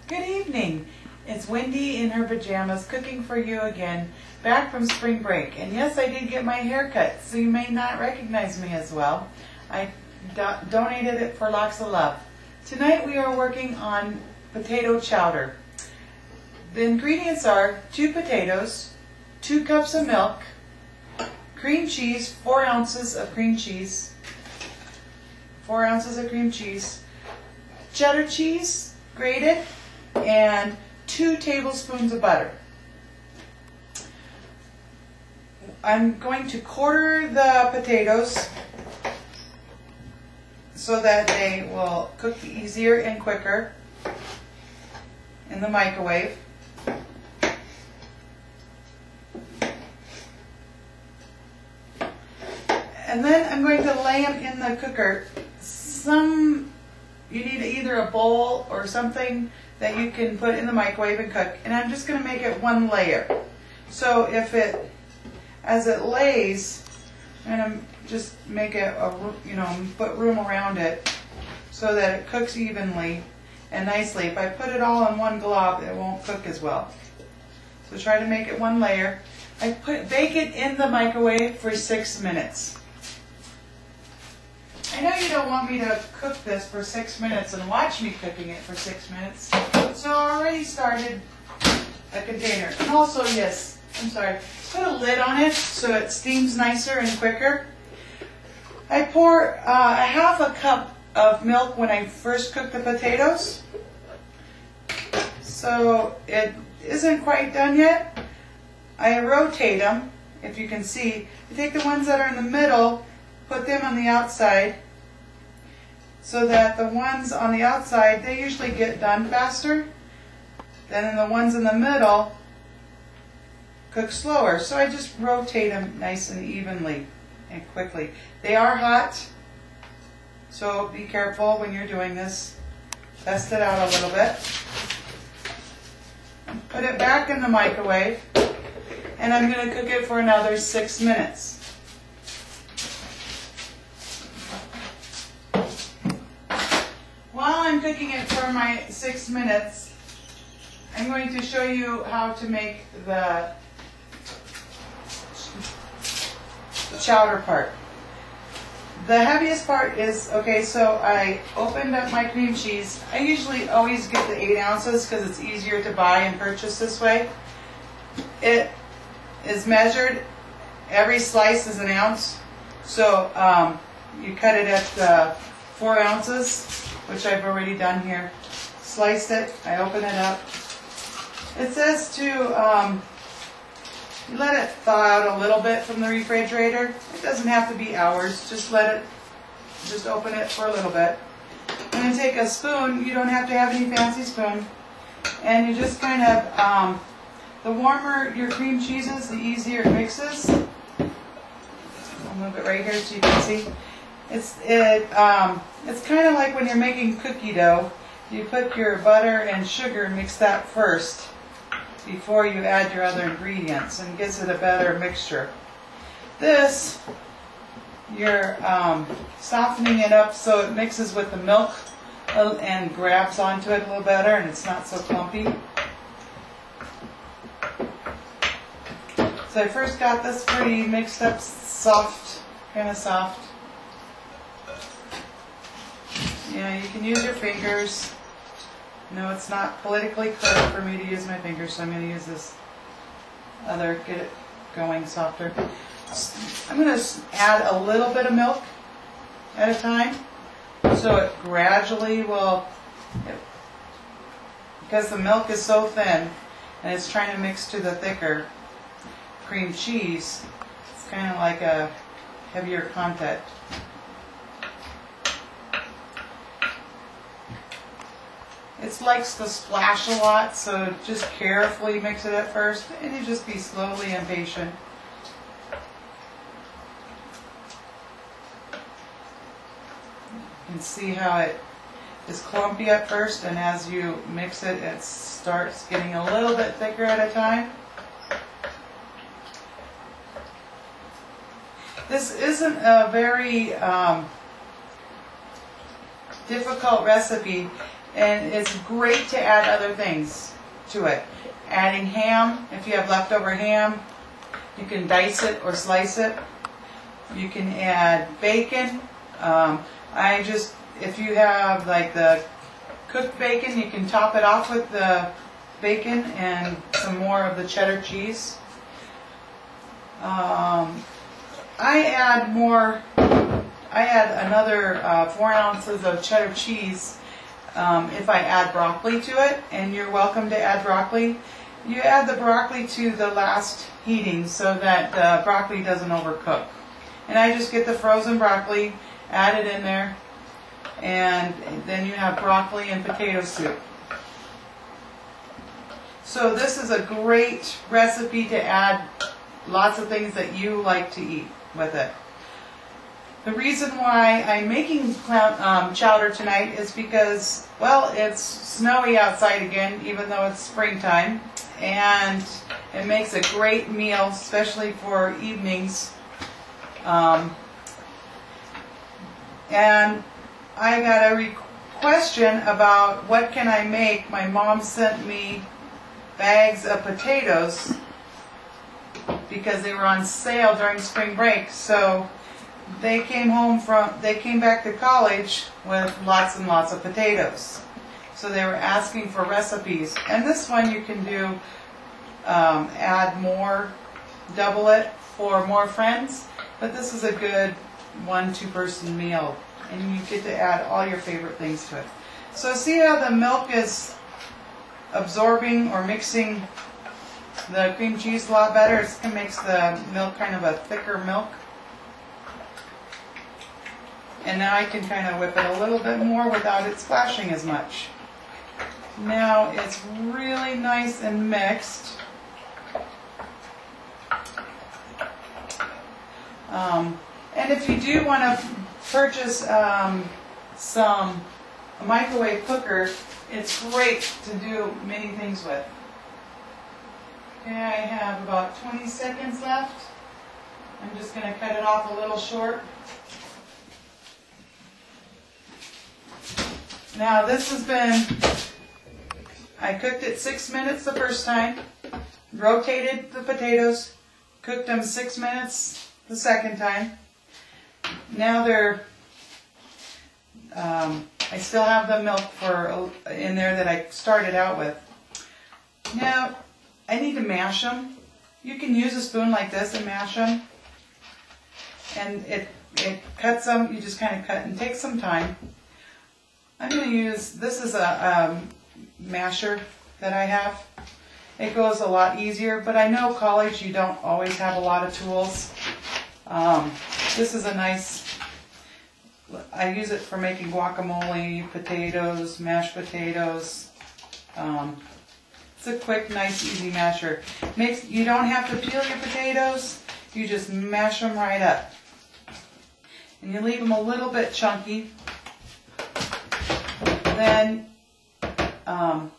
Good evening. It's Wendy in her pajamas cooking for you again, back from spring break. And yes, I did get my hair cut, so you may not recognize me as well. I donated it for lots of love. Tonight we are working on potato chowder. The ingredients are 2 potatoes, 2 cups of milk, cream cheese, 4 ounces of cream cheese, 4 ounces of cream cheese, cheddar cheese, grated, and 2 tablespoons of butter. I'm going to quarter the potatoes so that they will cook easier and quicker in the microwave. And then I'm going to lay them in the cooker. You need either a bowl or something that you can put in the microwave and cook. And I'm just going to make it 1 layer. So as it lays, I'm going to just make it, put room around it so that it cooks evenly and nicely. If I put it all in one glob, it won't cook as well. So try to make it 1 layer. Bake it in the microwave for 6 minutes. I know you don't want me to cook this for 6 minutes and watch me cooking it for 6 minutes, so I already started a container. And also, yes, I'm sorry, put a lid on it so it steams nicer and quicker. I pour a half a cup of milk when I first cook the potatoes, so it isn't quite done yet. I rotate them, if you can see. I take the ones that are in the middle, put them on the outside, so that the ones on the outside, they usually get done faster than the ones in the middle cook slower. So I just rotate them nice and evenly and quickly. They are hot, so be careful when you're doing this. Test it out a little bit. Put it back in the microwave, and I'm going to cook it for another 6 minutes. While I'm cooking it for my 6 minutes, I'm going to show you how to make the chowder part. The heaviest part is, so I opened up my cream cheese. I usually always get the 8 ounces because it's easier to buy and purchase this way. It is measured, every slice is 1 ounce. So you cut it at 4 ounces. Which I've already done here. Sliced it, I open it up. It says to let it thaw out a little bit from the refrigerator. It doesn't have to be hours, just open it for a little bit. And then take a spoon, you don't have to have any fancy spoon, and you just kind of, the warmer your cream cheese is, the easier it mixes. I'll move it right here so you can see. It's kind of like when you're making cookie dough. You put your butter and sugar and mix that first before you add your other ingredients, and gives it a better mixture. This, you're softening it up so it mixes with the milk and grabs onto it a little better, and it's not so clumpy. So I first got this pretty mixed up, soft, kind of soft. Yeah, you can use your fingers. No, it's not politically correct for me to use my fingers, so I'm going to use this other, get it going softer. I'm going to add a little bit of milk at a time, so it gradually will, because the milk is so thin and it's trying to mix to the thicker cream cheese, it's kind of like a heavier content. It likes to splash a lot, so just carefully mix it at first, and you just be slowly and patient. You can see how it is clumpy at first, and as you mix it, it starts getting a little bit thicker at a time. This isn't a very difficult recipe. And it's great to add other things to it. Adding ham, if you have leftover ham, you can dice it or slice it. You can add bacon. If you have like the cooked bacon, you can top it off with the bacon and some more of the cheddar cheese. I add another 4 ounces of cheddar cheese if I add broccoli to it, and you're welcome to add broccoli. You add the broccoli to the last heating so that the broccoli doesn't overcook. And I just get the frozen broccoli, add it in there, and then you have broccoli and potato soup. So this is a great recipe to add lots of things that you like to eat with it. The reason why I'm making chowder tonight is because, well, it's snowy outside again, even though it's springtime, and it makes a great meal, especially for evenings. And I got a question about what can I make. My mom sent me bags of potatoes because they were on sale during spring break. So they came back to college with lots and lots of potatoes. So they were asking for recipes. And this one you can do, add more, double it for more friends. But this is a good 1-2 person meal. And you get to add all your favorite things to it. So see how the milk is absorbing or mixing the cream cheese a lot better? It makes the milk kind of a thicker milk. And now I can kind of whip it a little bit more without it splashing as much. Now it's really nice and mixed. And if you do want to purchase a microwave cooker, it's great to do many things with. Okay, I have about 20 seconds left. I'm just going to cut it off a little short. Now this has been, I cooked it 6 minutes the first time, rotated the potatoes, cooked them 6 minutes the second time. Now I still have the milk in there that I started out with. Now I need to mash them. You can use a spoon like this and mash them. And it cuts them, you just kind of cut and take some time. I'm going to use, this is a masher that I have. It goes a lot easier, but I know college you don't always have a lot of tools. This is a nice, I use it for making guacamole, potatoes, mashed potatoes. It's a quick, nice, easy masher. You don't have to peel your potatoes, you just mash them right up. And you leave them a little bit chunky. Then I'm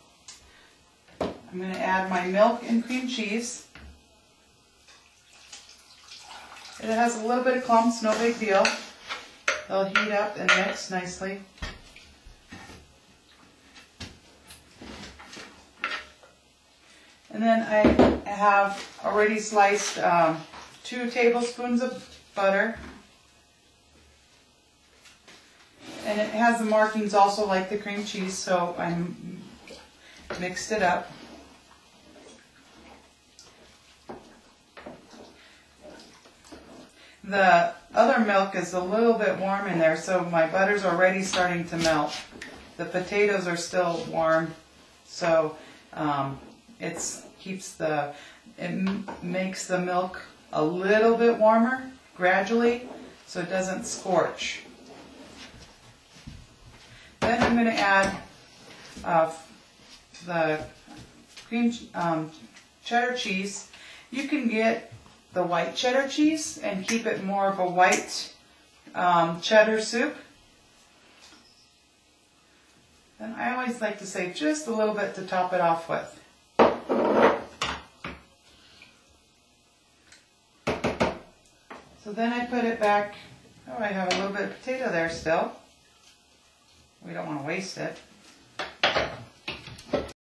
going to add my milk and cream cheese. It has a little bit of clumps, no big deal. They'll heat up and mix nicely. And then I have already sliced 2 tablespoons of butter. And it has the markings also like the cream cheese, so I mixed it up. The other milk is a little bit warm in there, so my butter's already starting to melt. The potatoes are still warm, so it makes the milk a little bit warmer gradually, so it doesn't scorch. Then I'm going to add the cream cheddar cheese. You can get the white cheddar cheese and keep it more of a white cheddar soup. And I always like to save just a little bit to top it off with. So then I put it back. Oh, I have a little bit of potato there still. We don't want to waste it.